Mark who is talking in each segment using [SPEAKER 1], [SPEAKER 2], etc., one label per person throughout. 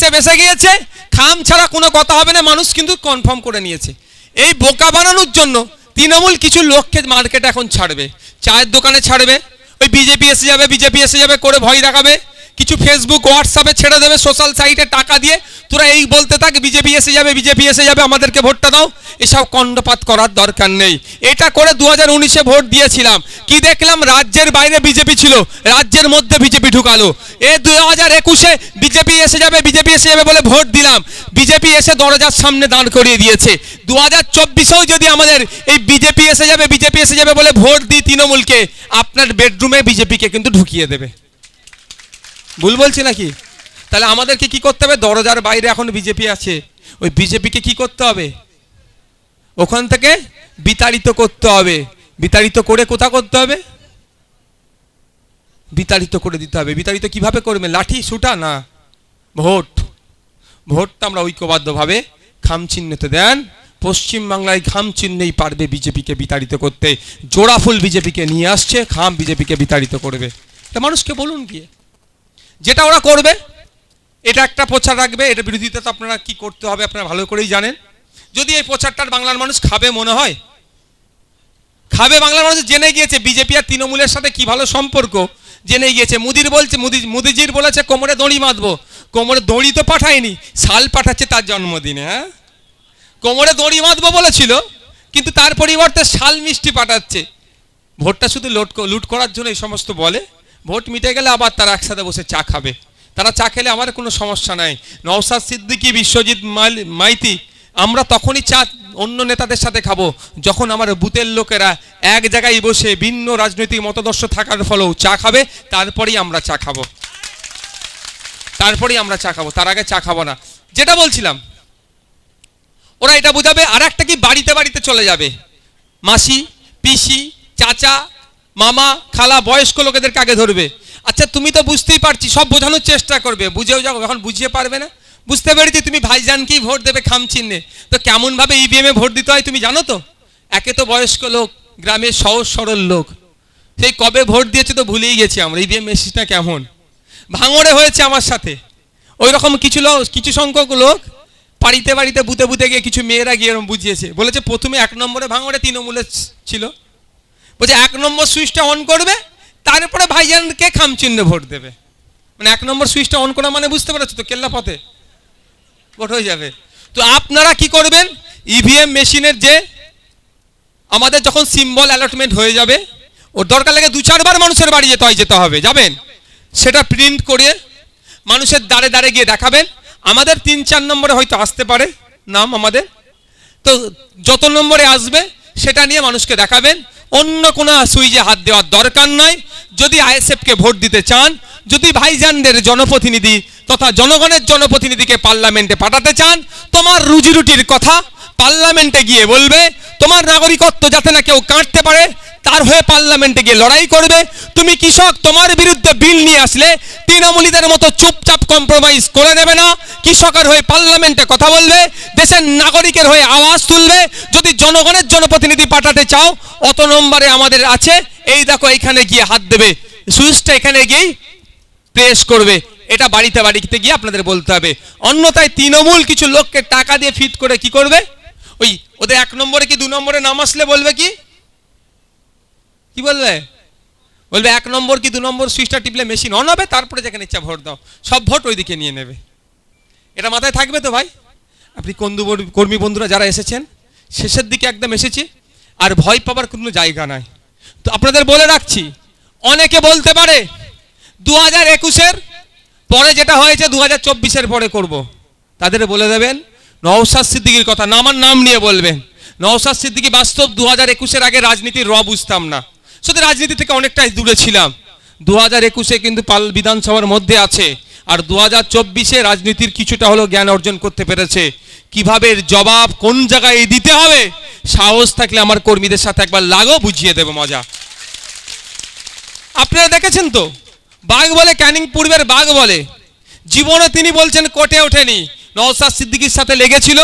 [SPEAKER 1] সিটে বেসে গিয়েছে, খাম ছাড়া কোনো কথা হবে না, মানুষ কিন্তু কনফার্ম করে নিয়েছে। এই বোকা বানানোর জন্য তৃণমূল কিছু লোককে মার্কেটে এখন ছাড়বে, চায়ের দোকানে ছাড়বে, ওই বিজেপি এসে যাবে বিজেপি এসে যাবে করে ভয় দেখাবে, কিছু ফেসবুক হোয়াটসঅ্যাপে ছেড়ে দেবে, সোশ্যাল সাইটে টাকা দিয়ে তোরা এই বলতে থাক বিজেপি এসে যাবে বিজেপি এসে যাবে, আমাদেরকে ভোটটা দাও। এসব কণ্ডপাত করার দরকার নেই। এটা করে 2019-এ ভোট দিয়েছিলাম, কি দেখলাম রাজ্যের বাইরে বিজেপি ছিল, রাজ্যের মধ্যে বিজেপি ঢুকালো। 2021-এ বিজেপি এসে যাবে বিজেপি এসে যাবে বলে ভোট দিলাম, বিজেপি এসে দরজার সামনে দাঁড় করিয়ে দিয়েছে। 2024-এও যদি আমাদের এই বিজেপি এসে যাবে বলে ভোট দিই তৃণমূলকে, আপনার বেডরুমে বিজেপিকে কিন্তু ঢুকিয়ে দেবে। ভুল বলছি নাকি? তাহলে আমাদেরকে কি করতে হবে? দরজার বাইরে এখন বিজেপি আছে, ওই বিজেপিকে কি করতে হবে? ওখান থেকে বিতাড়িত করতে হবে। বিতাড়িত করে কোথা করতে হবে? বিতাড়িত করে দিতে হবে। বিতাড়িত কিভাবে করবে? লাঠি সুটা না, ভোট। ভোটটা আমরা ঐক্যবদ্ধভাবে খাম চিহ্নতে দেন, পশ্চিমবাংলায় খাম চিহ্নেই পারবে বিজেপিকে বিতাড়িত করতে। জোড়া ফুল বিজেপিকে নিয়ে আসছে, খাম বিজেপিকে বিতাড়িত করবে। তা মানুষকে বলুন গিয়ে, যেটা ওরা করবে এটা একটা প্রচার রাখবে, এটা বিরোধিতা তো আপনারা কি করতে হবে আপনারা ভালো করেই জানেন। যদি এই প্রচারটার বাংলার মানুষ খাবে মনে হয়, খাবে। বাংলার মানুষ জেনে গিয়েছে বিজেপি আর তৃণমূলের সাথে কি ভালো সম্পর্ক, জেনে গিয়েছে। মোদিজির বলেছে কোমরে দড়ি বাঁধবো, কোমরে দড়ি তো পাঠায়নি, শাল পাঠাচ্ছে তার জন্মদিনে। হ্যাঁ, কোমরে দড়ি বাঁধবো বলেছিল, কিন্তু তার পরিবর্তে শাল মিষ্টি পাঠাচ্ছে। ভোটটা শুধু লুট করার জন্য এই সমস্ত বলে। ভোট মিটে গেলে আবার তারা একসাথে বসে চা খাবে, তারা চা খেলে আমার কোনো সমস্যা নাই। নওশাদ সিদ্দিকী, বিশ্বজিৎ মাইতি, আমরা তখনই চা অন্য নেতাদের সাথে খাবো যখন আমার বুথের লোকেরা এক জায়গায় বসে ভিন্ন রাজনৈতিক মতাদর্শ থাকার ফলেও চা খাবে, তারপরেই আমরা চা খাবো, তার আগে চা খাবো না। যেটা বলছিলাম, ওরা এটা বুঝাবে। আর একটা কি, বাড়িতে বাড়িতে চলে যাবে, মাসি পিসি চাচা মামা খালা বয়স্ক লোকেদেরকে আগে ধরবে। আচ্ছা তুমি তো বুঝতেই পারছি, সব বোঝানোর চেষ্টা করবে, বুঝেও যাও, এখন বুঝিয়ে পারবে না। বুঝতে পেরেছি তুমি ভাইজানকেই ভোট দেবে খাম চিহ্নে, তো কেমনভাবে ইভিএমে ভোট দিতে হয় তুমি জানো তো? একে তো বয়স্ক লোক, গ্রামের সহজ সরল লোক, সেই কবে ভোট দিয়েছে তো ভুলেই গেছি আমরা। ইভিএম মেশিনটা কেমন ভাঙড়ে হয়েছে আমার সাথে, ওই রকম কিছু সংখ্যক লোক বাড়িতে বাড়িতে বুতে বুতে গিয়ে কিছু মেয়েরা গিয়ে এরকম বুঝিয়েছে। বলেছে প্রথমে 1 নম্বরে ভাঙড়ে তৃণমূলের ছিল, বলছে 1 নম্বর সুইচটা অন করবে, তারপরে ভাইজানকে খাম চিহ্নে ভোট দেবে। মানে 1 নম্বর সুইচটা অন করা মানে বুঝতে পারছো তো, কেল্লা পথে ভোট হয়ে যাবে। তো আপনারা কি করবেন, ইভিএম মেশিনের যে আমাদের যখন সিম্বল অ্যালটমেন্ট হয়ে যাবে, ওর দরকার লাগে 2-4 বার মানুষের বাড়ি যেতে হবে, যাবেন, সেটা প্রিন্ট করে মানুষের দাঁড়ে দাঁড়ে গিয়ে দেখাবেন। আমাদের 3-4 নম্বরে হয়তো আসতে পারে নাম আমাদের, তো যত নম্বরে আসবে সেটা নিয়ে মানুষকে দেখাবেন। অন্য কোনো সুইচে হাত দেওয়ার দরকার নয়। যদি আইএসএফকে ভোট দিতে চান, যদি ভাইজানদের জনপ্রতিনিধি তথা জনগণের জনপ্রতিনিধিকে পার্লামেন্টে পাঠাতে চান, তোমার রুজি রুটির কথা পার্লামেন্টে গিয়ে বলবে, তোমার নাগরিকত্ব যাতে না কেউ কাটতে পারে তার হয়ে পার্লামেন্টে গিয়ে লড়াই করবে। তুমি কৃষক, তোমার বিরুদ্ধে বিল নিয়ে আসলে তৃণমূলীদের মতো চুপচাপ কম্প্রোমাইজ করে নেবে না, কৃষকের হয়ে পার্লামেন্টে কথা বলবে, দেশের নাগরিকের হয়ে আওয়াজ তুলবে। যদি জনগণের জনপ্রতিনিধি পাঠাতে চাও, অত নম্বরে আমাদের আছে, এই দেখো এখানে গিয়ে হাত দেবে, সুইচটা এখানে গিয়ে প্রেস করবে। এটা বাড়িতে বাড়িতে গিয়ে আপনাদের বলতে হবে। অন্যথায় তৃণমূল কিছু লোককে টাকা দিয়ে ফিট করে কি করবে, ওই ওদের 1 নম্বরে কি 2 নম্বরে নাম আসলে বলবে কি বলবে 1 নম্বর কি 2 নম্বর সুইচটা টিপলে মেশিন অন হবে, তারপরে যেখানে ইচ্ছা ভোট দাও, সব ভোট ওইদিকে নিয়ে নেবে। এটা মাথায় থাকবে তো ভাই? আপনি কর্মী বন্ধুরা যারা এসেছেন, শেষের দিকে একদম এসেছি, আর ভয় পাবার কোনো জায়গা নাই। তো আপনাদের বলে রাখছি, অনেকে বলতে পারে 2021-এর পরে যেটা হয়েছে 2024-এর পরে করব, তাদের বলে দেবেন নওশাদ সিদ্দিকীর কথা না, আমার নাম নিয়ে বলবেন। নওশাদ সিদ্দিকী বাস্তব 2021-এর আগে রাজনীতির বুঝতাম না, শুধু রাজনীতি থেকে অনেকটাই দূরে ছিলাম। 2021-এ কিন্তু বিধানসভার মধ্যে আছে, আর 2024-এ রাজনীতির কিছুটা হলো জ্ঞান অর্জন করতে পেরেছে। কিভাবে জবাব কোন জায়গায় দিতে হবে, সাহস থাকলে আমার কর্মীদের সাথে একবার লাগো, বুঝিয়ে দেবো মজা। আপনারা দেখেছেন তো, বাঘ বলে ক্যানিং পূর্বের বাঘ বলে, জীবনে তিনি বলছেন কোর্টে ওঠেনি। নওশাদ সিদ্দিকীর সাথে লেগেছিল,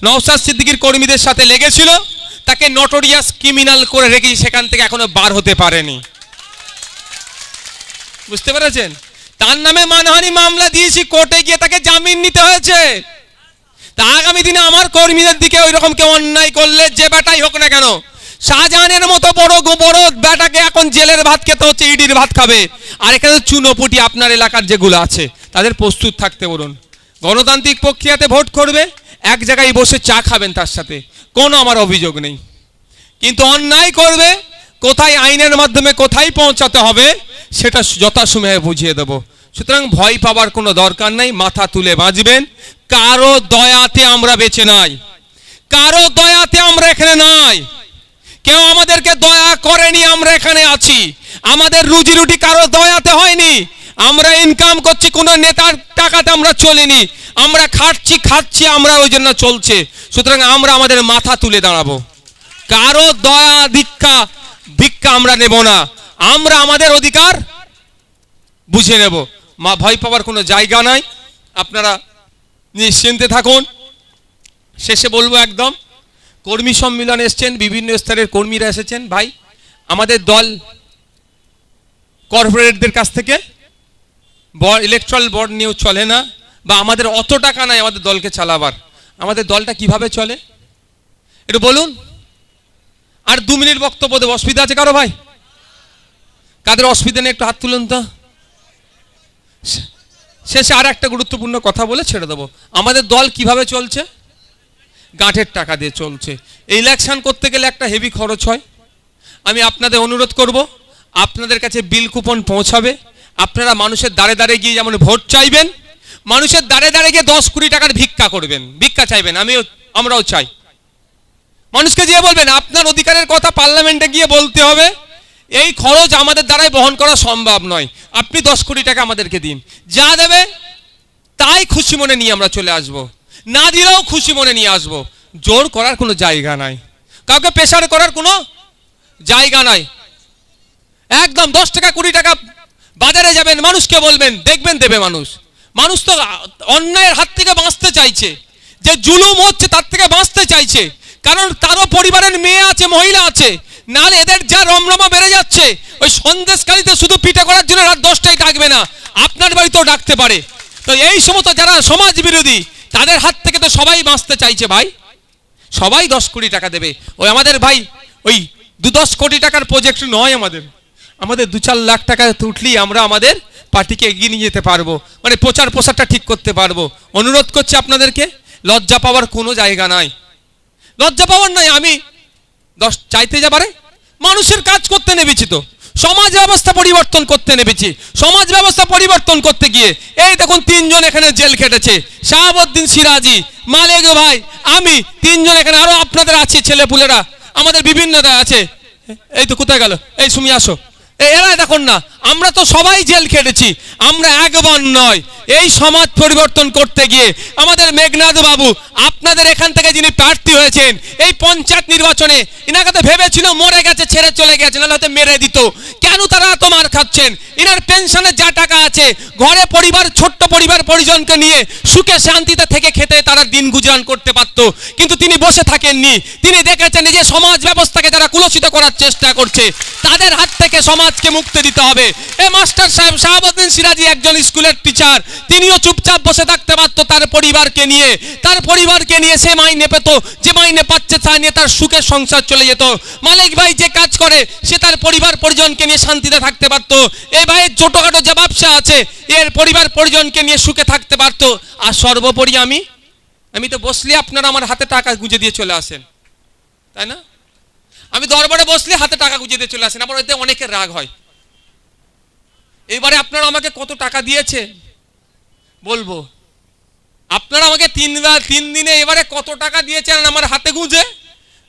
[SPEAKER 1] নওশাদ সিদ্দিকীর কর্মীদের সাথে লেগেছিল, তাকে নটোরিয়াস ক্রিমিনাল করে রেখে সেখান থেকে এখনো বার হতে পারেনি। বুঝতে পেরেছেন? তার নামে মানহানি মামলা দিয়েছি, কোর্টে গিয়ে তাকে জামিন নিতে হয়েছে। তা আগামী দিনে আমার কর্মীদের দিকে ওই রকম কেউ অন্যায় করলে, যে বেটাই হোক না কেন, শাহজাহানের মতো বড় বড় বেটাকে এখন জেলের ভাত খেতে হচ্ছে, ইডির ভাত খাবে। আর এখানে চুনোপুটি আপনার এলাকার যেগুলো আছে তাদের প্রস্তুত থাকতে বলুন। গণতান্ত্রিক প্রক্রিয়াতে ভোট করবে, এক জায়গায় বসে চা খাবেন, তার সাথে কোনো আমার অভিযোগ নেই। কিন্তু অন্যায় করবে, কোথায় আইনের মাধ্যমে কোথায় পৌঁছাতে হবে সেটা যথাসময়ে বুঝিয়ে দেব। সুতরাং ভয় পাওয়ার কোনো দরকার নাই, মাথা তুলে বাঁচবেন। কারো দয়াতে আমরা বেঁচে নাই, কারো দয়াতে আমরা এখানে নাই, কেউ আমাদেরকে দয়া করেনি, আমরা এখানে আছি। আমাদের রুজি রুটি কারো দয়াতে হয়নি, আমরা ইনকাম করছি, কোনো নেতার টাকাতে আমরা চলিনি, আমরা খাচ্ছি, আমরা ওই জন্য চলছে। সুতরাং আমরা আমাদের মাথা তুলে দাঁড়াবো, কারো দয়া ভিক্ষা আমরা নেব না, আমরা আমাদের অধিকার বুঝে নেব। ভয় পাওয়ার কোনো জায়গা নাই, আপনারা নিশ্চিন্তে থাকুন। শেষে বলবো, একদম কর্মী সম্মেলন এসছেন, বিভিন্ন স্তরের কর্মীরা এসেছেন। ভাই, আমাদের দল কর্পোরেটদের কাছ থেকে ইলেকট্রাল বন্ড নিয়েও চলে না, বা আমাদের অত টাকা নাই আমাদের দলকে চালাবার। আমাদের দলটা কিভাবে চলে একটু বলুন। আর 2 মিনিট বক্তব্য দেবো, অসুবিধা আছে কারো? ভাই, কাদের অসুবিধা নেই একটু হাত তুলুন তো। শেষে আর একটা গুরুত্বপূর্ণ কথা বলে ছেড়ে দেবো। আমাদের দল কিভাবে চলছে? গাঁটের টাকা দিয়ে চলছে। ইলেকশন করতে গেলে একটা হেভি খরচ হয়। আমি আপনাদের অনুরোধ করব, আপনাদের কাছে বিল কুপন পৌঁছাবে, আপনারা মানুষের দ্বারে দ্বারে গিয়ে যেমন ভোট চাইবেন, মানুষের দ্বারে দ্বারে গিয়ে 10-20 টাকার ভিক্ষা করবেন, ভিক্ষা চাইবেন। আমরাও চাই। মানুষকে গিয়ে বলবেন, আপনার অধিকারের কথা পার্লামেন্টে গিয়ে বলতে হবে, এই খরচ আমাদের দ্বারাই বহন করা সম্ভব নয়, আপনি 10 কোটি টাকা আমাদেরকে দিন। যা দেবে তাই খুশি মনে নিয়ে আমরা চলে আসব, না দিলেও খুশি মনে নিয়ে আসব। জোর করার কোনো জায়গা নাই, কাউকে প্রেসার করার কোনো জায়গা নাই। একদম 10 টাকা 20 টাকা বাজারে যাবেন, মানুষকে বলবেন, দেখবেন দেবে মানুষ। মানুষ তো অন্যায়ের হাত থেকে বাঁচতে চাইছে, যে জুলুম হচ্ছে তার থেকে বাঁচতে চাইছে, কারণ তারও পরিবারের মেয়ে আছে, মহিলা আছে। নাহলে এদের যা রমরমা বেড়ে যাচ্ছে, ওই সন্দেশকারীতে শুধু পিঠে করার জন্য রাত 10টায় ডাকবে না, আপনার বাড়িতেও ডাকতে পারে। তো এই সমস্ত যারা সমাজ বিরোধী, তাদের হাত থেকে তো সবাই বাঁচতে চাইছে। ভাই, সবাই 10 কোটি টাকা দেবে। ওই আমাদের ভাই, ওই 2-10 কোটি টাকার প্রজেক্ট নয়, আমাদের 2-4 লাখ টাকা উঠলেই আমরা আমাদের পার্টিকে এগিয়ে নিয়ে যেতে পারবো, মানে প্রচারটা ঠিক করতে পারবো। অনুরোধ করছি আপনাদেরকে, লজ্জা পাওয়ার কোনো জায়গা নাই, লজ্জা পাওয়ার নাই। আমি 10 চাইতে যাবারে, মানুষের কাজ করতে নেমেছি, তো সমাজ ব্যবস্থা পরিবর্তন করতে নেমেছি। সমাজ ব্যবস্থা পরিবর্তন করতে গিয়ে এই দেখুন 3 জন এখানে জেল খেটেছে, শাহাবুদ্দিন সিরাজি, মালেক ভাই, আমি 3 জন এখানে, আরো আপনাদের আছে ছেলেপুলেরা, আমাদের বিভিন্ন আছে। এই তো কোথায় গেল, এই সুমি আসো, এরা দেখুন না, আমরা তো সবাই জেল খেটেছি, আমরা একবার নয়। এই সমাজ পরিবর্তন করতে গিয়ে আমাদের মেঘনাদ বাবু, আপনাদের এখান থেকে যিনি প্রার্থী হয়েছেন এই পঞ্চায়েত নির্বাচনে, ইনাকে তো ভেবেছিল মরে গেছে, ছেড়ে চলে গেছে, নাহলে হয়তো মেরে দিত। কেন তারা এত মার খাচ্ছেন? ইনার পেনশনের যা টাকা আছে, ঘরে পরিবার, ছোট্ট পরিবার পরিজনকে নিয়ে সুখে শান্তিতে থেকে খেতে তারা দিন গুজরান করতে পারতো, কিন্তু তিনি বসে থাকেননি। তিনি দেখেছেন যে সমাজ ব্যবস্থাকে যারা কুলসিত করার চেষ্টা করছে, তাদের হাত থেকে সমাজকে মুক্তি দিতে হবে। এই মাস্টার সাহেব শাহাবুদ্দিন সিরাজি একজন স্কুলের টিচার, তিনিও চুপচাপ বসে থাকতে পারতো তার পরিবারকে নিয়ে, সে মাইনে পেত, যে মাইনে পাচ্ছে তা নিয়ে তার সুখের সংসার চলে যেত। মালিক ভাই যে কাজ করে, সে তার পরিবার পরিজনকে নিয়ে শান্তিতে থাকতে পারতো। এই ভাইয়ের ছোটখাটো যে ব্যবসা আছে, এর পরিবার পরিজনকে নিয়ে সুখে থাকতে পারতো। আর সর্বোপরি আমি তো বসলে আপনারা আমার হাতে টাকা গুঁজে দিয়ে চলে আসেন, তাই না? আমি দরবারে বসলে হাতে টাকা গুঁজে দিয়ে চলে আসেন, আবার এতে অনেকের রাগ হয়। এইবারে আপনারা আমাকে কত টাকা দিয়েছে বলবো, আপনারা আমাকে 3 দিনে এবারে কত টাকা দিয়েছেন আমার হাতে গুঁজে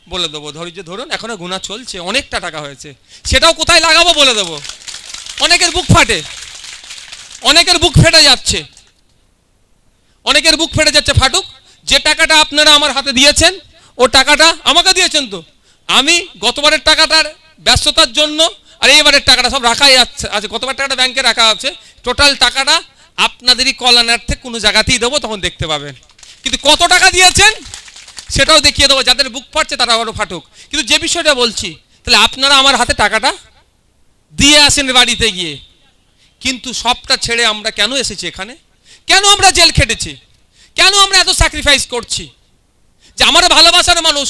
[SPEAKER 1] বলে দেবো। ধৈর্য ধরুন, এখনো গুণা চলছে, অনেকটা টাকা হয়েছে, সেটাও কোথায় লাগাবো বলে দেবো। অনেকের বুক ফেটে যাচ্ছে, ফাটুক। যে টাকাটা আপনারা আমার হাতে দিয়েছেন, ও টাকাটা আমাকে দিয়েছেন তো, আমি গতবারের টাকাটার ব্যস্ততার জন্য আর এবারের টাকাটা সব রাখাই আছে, গতবার টাকাটা ব্যাংকে রাখা আছে, টোটাল টাকাটা আপনাদেরই কল্যাণার্থে কোনো জায়গাতেই দেবো, তখন দেখতে পাবেন। কিন্তু কত টাকা দিয়েছেন সেটাও দেখিয়ে দেবো, যাদের বুক ফাটছে তারা আরও ফাটুক। কিন্তু যে বিষয়টা বলছি, তাহলে আপনারা আমার হাতে টাকাটা দিয়ে আসেন বাড়িতে গিয়ে, কিন্তু সবটা ছেড়ে আমরা কেন এসেছি এখানে? কেন আমরা জেল খেটেছি? কেন আমরা এত স্যাক্রিফাইস করছি? যে আমার ভালোবাসার মানুষ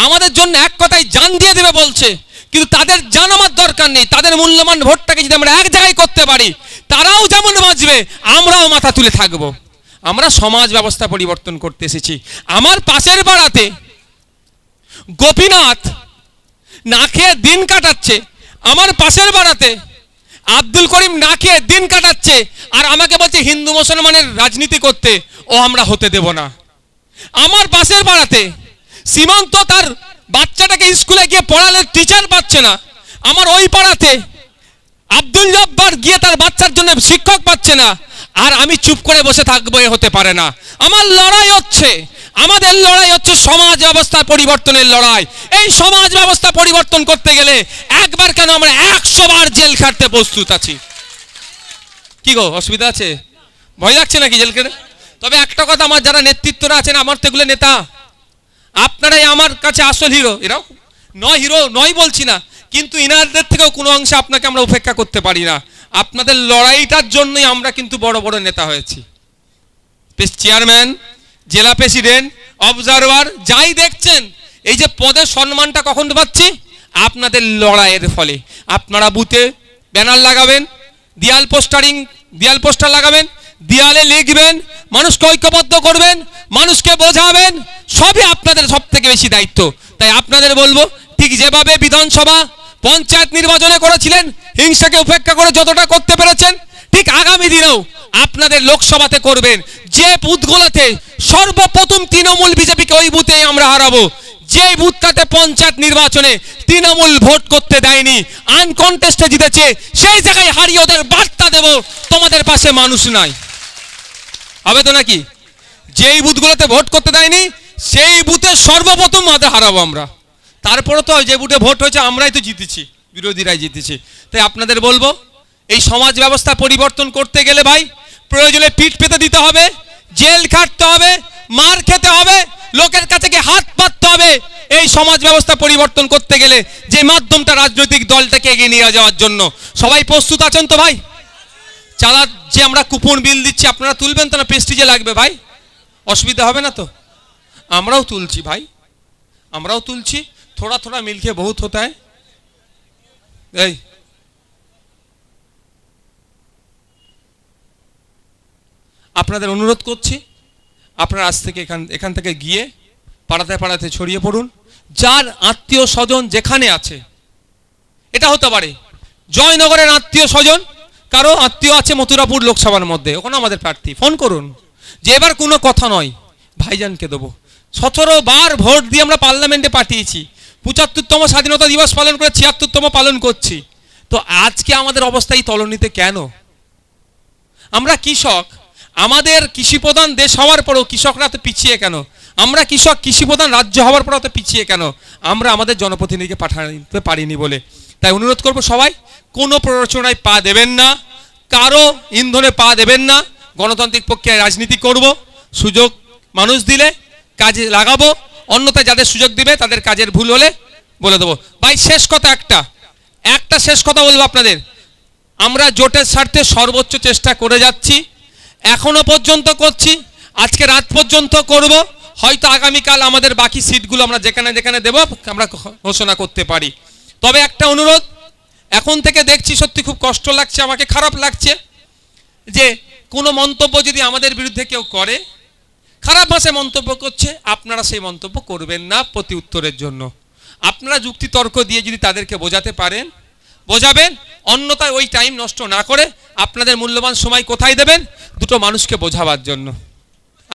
[SPEAKER 1] আমাদের জন্য এক কথায় জান দিয়ে দেবে বলছে, কিন্তু তাদের জান আমার দরকার নেই। তাদের মূল্যবান ভোটটাকে যদি আমরা এক জায়গায় করতে পারি, তারাও যেমন বাঁচবে, আমরাও মাথা তুলে থাকবো। আমরা সমাজ ব্যবস্থা পরিবর্তন করতে এসেছি। আমার পাশের পাড়াতে গোপীনাথ না খেয়ে দিন কাটাচ্ছে, আমার পাশের পাড়াতে আব্দুল করিম না খেয়ে দিন কাটাচ্ছে, আর আমাকে বলছে হিন্দু মুসলমানের রাজনীতি করতে। ও আমরা হতে দেব না। আমার পাশের পাড়াতে সীমান্ত তার বাচ্চাটাকে স্কুলে গিয়ে পড়ালে টিচার পাচ্ছে না। আমার ওই পাড়াতে আব্দুল জব্বার গিয়ে তার বাচ্চার জন্য শিক্ষক পাচ্ছে না, আর আমি চুপ করে বসে থাকবো, এ হতে পারে না। আমার লড়াই হচ্ছে, আমাদের লড়াই হচ্ছে সমাজ ব্যবস্থা পরিবর্তনের লড়াই। এই সমাজ ব্যবস্থা পরিবর্তন করতে গেলে একবার কেন, আমরা 100 বার জেল খাটতে প্রস্তুত আছি। কি গো, অসুবিধা আছে? ভয় লাগছে নাকি জেল খেটে? তবে একটা কথা, আমার যারা নেতৃত্বরা আছেন, আমার তো এগুলো নেতা, আপনারাই আমার কাছে আসল হিরো। এরাও নয়, হিরো নয় বলছি না, কিন্তু ইনাদের থেকেও কোনো অংশে আপনাকে আমরা উপেক্ষা করতে পারি না। আপনাদের লড়াইটার জন্যই আমরা কিন্তু বড় বড় নেতা হয়েছি। চেয়ারম্যান, জেলা প্রেসিডেন্ট, অবজারভার, যাই দেখছেন, এই যে পদের সম্মানটা কখন পাচ্ছি, আপনাদের লড়াইয়ের ফলে। আপনারা বুথে ব্যানার লাগাবেন, দেয়াল পোস্টার লাগাবেন, দেয়ালে লিখবেন, মানুষকে ঐক্যবদ্ধ করবেন, মানুষকে বোঝাবেন, সবই আপনাদের সব থেকে বেশি দায়িত্ব। তাই আপনাদের বলবো, ঠিক যেভাবে বিধানসভা পঞ্চায়েত নির্বাচনে করেছিলেন, হিংসাকে উপেক্ষা করে যতটা করতে পেরেছেন, ঠিক আগামী দিনেও আপনাদের লোকসভাতে করবেন। যে বুথগুলোতে সর্বপ্রথম তৃণমূল বিজেপিকে, ওই বুথেই আমরা হারাবো। যে বুথটাতে পঞ্চায়েত নির্বাচনে তৃণমূল ভোট করতে দেয়নি, আনকন্টেস্টে জিতেছে, সেই জায়গায় হারিয়ে ওদের বার্তা দেব, তোমাদের পাশে মানুষ নাই। হবে তো নাকি? যেই বুথগুলোতে ভোট করতে দেয়নি, সেই বুথে সর্বপ্রথম মাথা হারাবো আমরা। তারপরে তো যে বুথে ভোট হয়েছে আমরাই তো জিতেছি, বিরোধীরাই জিতেছে। তাই আপনাদের বলবো, এই সমাজ ব্যবস্থা পরিবর্তন করতে গেলে ভাই, প্রয়োজনে পিঠ পেতে দিতে হবে, জেল খাটতে হবে, মার খেতে হবে, লোকের কাছে গিয়ে হাত পাততে হবে। এই সমাজ ব্যবস্থা পরিবর্তন করতে গেলে যে মাধ্যমটা রাজনৈতিক দলটাকে এগিয়ে নিয়ে যাওয়ার জন্য। সবাই প্রস্তুত আছেন তো ভাই? যে আমরা কুপন বিল দিচ্ছি, আপনারা তুলবেন তো না? প্রেস্টিজে লাগবে ভাই, অসুবিধা হবে না তো? আমরাও তুলছি ভাই, আমরাও তুলছি। থোড়া থোড়া মিলকে বহুত হতা হ্যায়। এই আপনাদের অনুরোধ করছি, আপনারা আজ থেকে এখান থেকে গিয়ে পাড়াতে পাড়াতে ছড়িয়ে পড়ুন। যার আত্মীয় স্বজন যেখানে আছে, এটা হতে পারে জয়নগরের আত্মীয় স্বজন, কারো আত্মীয় আছে মথুরাপুর লোকসভার মধ্যে, ওখানে আমাদের প্রার্থী, ফোন করুন যে এবার কোনো কথা নয়, ভাইজানকে দেবো। 17 বার ভোট দিয়ে আমরা পার্লামেন্টে পাঠিয়েছি, 75তম স্বাধীনতা দিবস পালন করে 76তম পালন করছি। তো আজকে আমাদের অবস্থা এই তলনিতে কেন? আমরা কৃষক, আমাদের কৃষি প্রধান দেশ হওয়ার পরেও কৃষকরা তো পিছিয়ে কেন? আমরা কৃষক, কৃষি প্রধান রাজ্য হওয়ার পরেও তো পিছিয়ে কেন? আমরা আমাদের জনপ্রতিনিধিকে পাঠাতে পারিনি বলে। তাই অনুরোধ করবো, সবাই কোনো প্ররোচনায় পা দেবেন না, কারো ইন্ধনে পা দেবেন না। গণতান্ত্রিক প্রক্রিয়ায় রাজনীতি করব, সুযোগ মানুষ দিলে কাজে লাগাবো, অন্যথায় যাদের সুযোগ দিবে তাদের কাজের ভুল হলে বলে দেবো। ভাই শেষ কথা, একটা শেষ কথা বলবো আপনাদের, আমরা জোটের স্বার্থে সর্বোচ্চ চেষ্টা করে যাচ্ছি, এখনো পর্যন্ত করছি, আজকে রাত পর্যন্ত করব। হয়তো আগামীকাল আমাদের বাকি সিটগুলো আমরা যেখানে যেখানে দেব আমরা ঘোষণা করতে পারি। তবে একটা অনুরোধ, এখন থেকে দেখছি সত্যি খুব কষ্ট লাগছে, আমাকে খারাপ লাগছে যে কোনো মন্তব্য যদি আমাদের বিরুদ্ধে কেউ করে, খারাপ ভাষায় মন্তব্য করছে, আপনারা সেই মন্তব্য করবেন না প্রতি উত্তরের জন্য। আপনারা যুক্তি তর্ক দিয়ে যদি তাদেরকে বোঝাতে পারেন বোঝাবেন, অন্যথায় ওই টাইম নষ্ট না করে আপনাদের মূল্যবান সময় কোথায় দেবেন? দুটো মানুষকে বোঝাবার জন্য।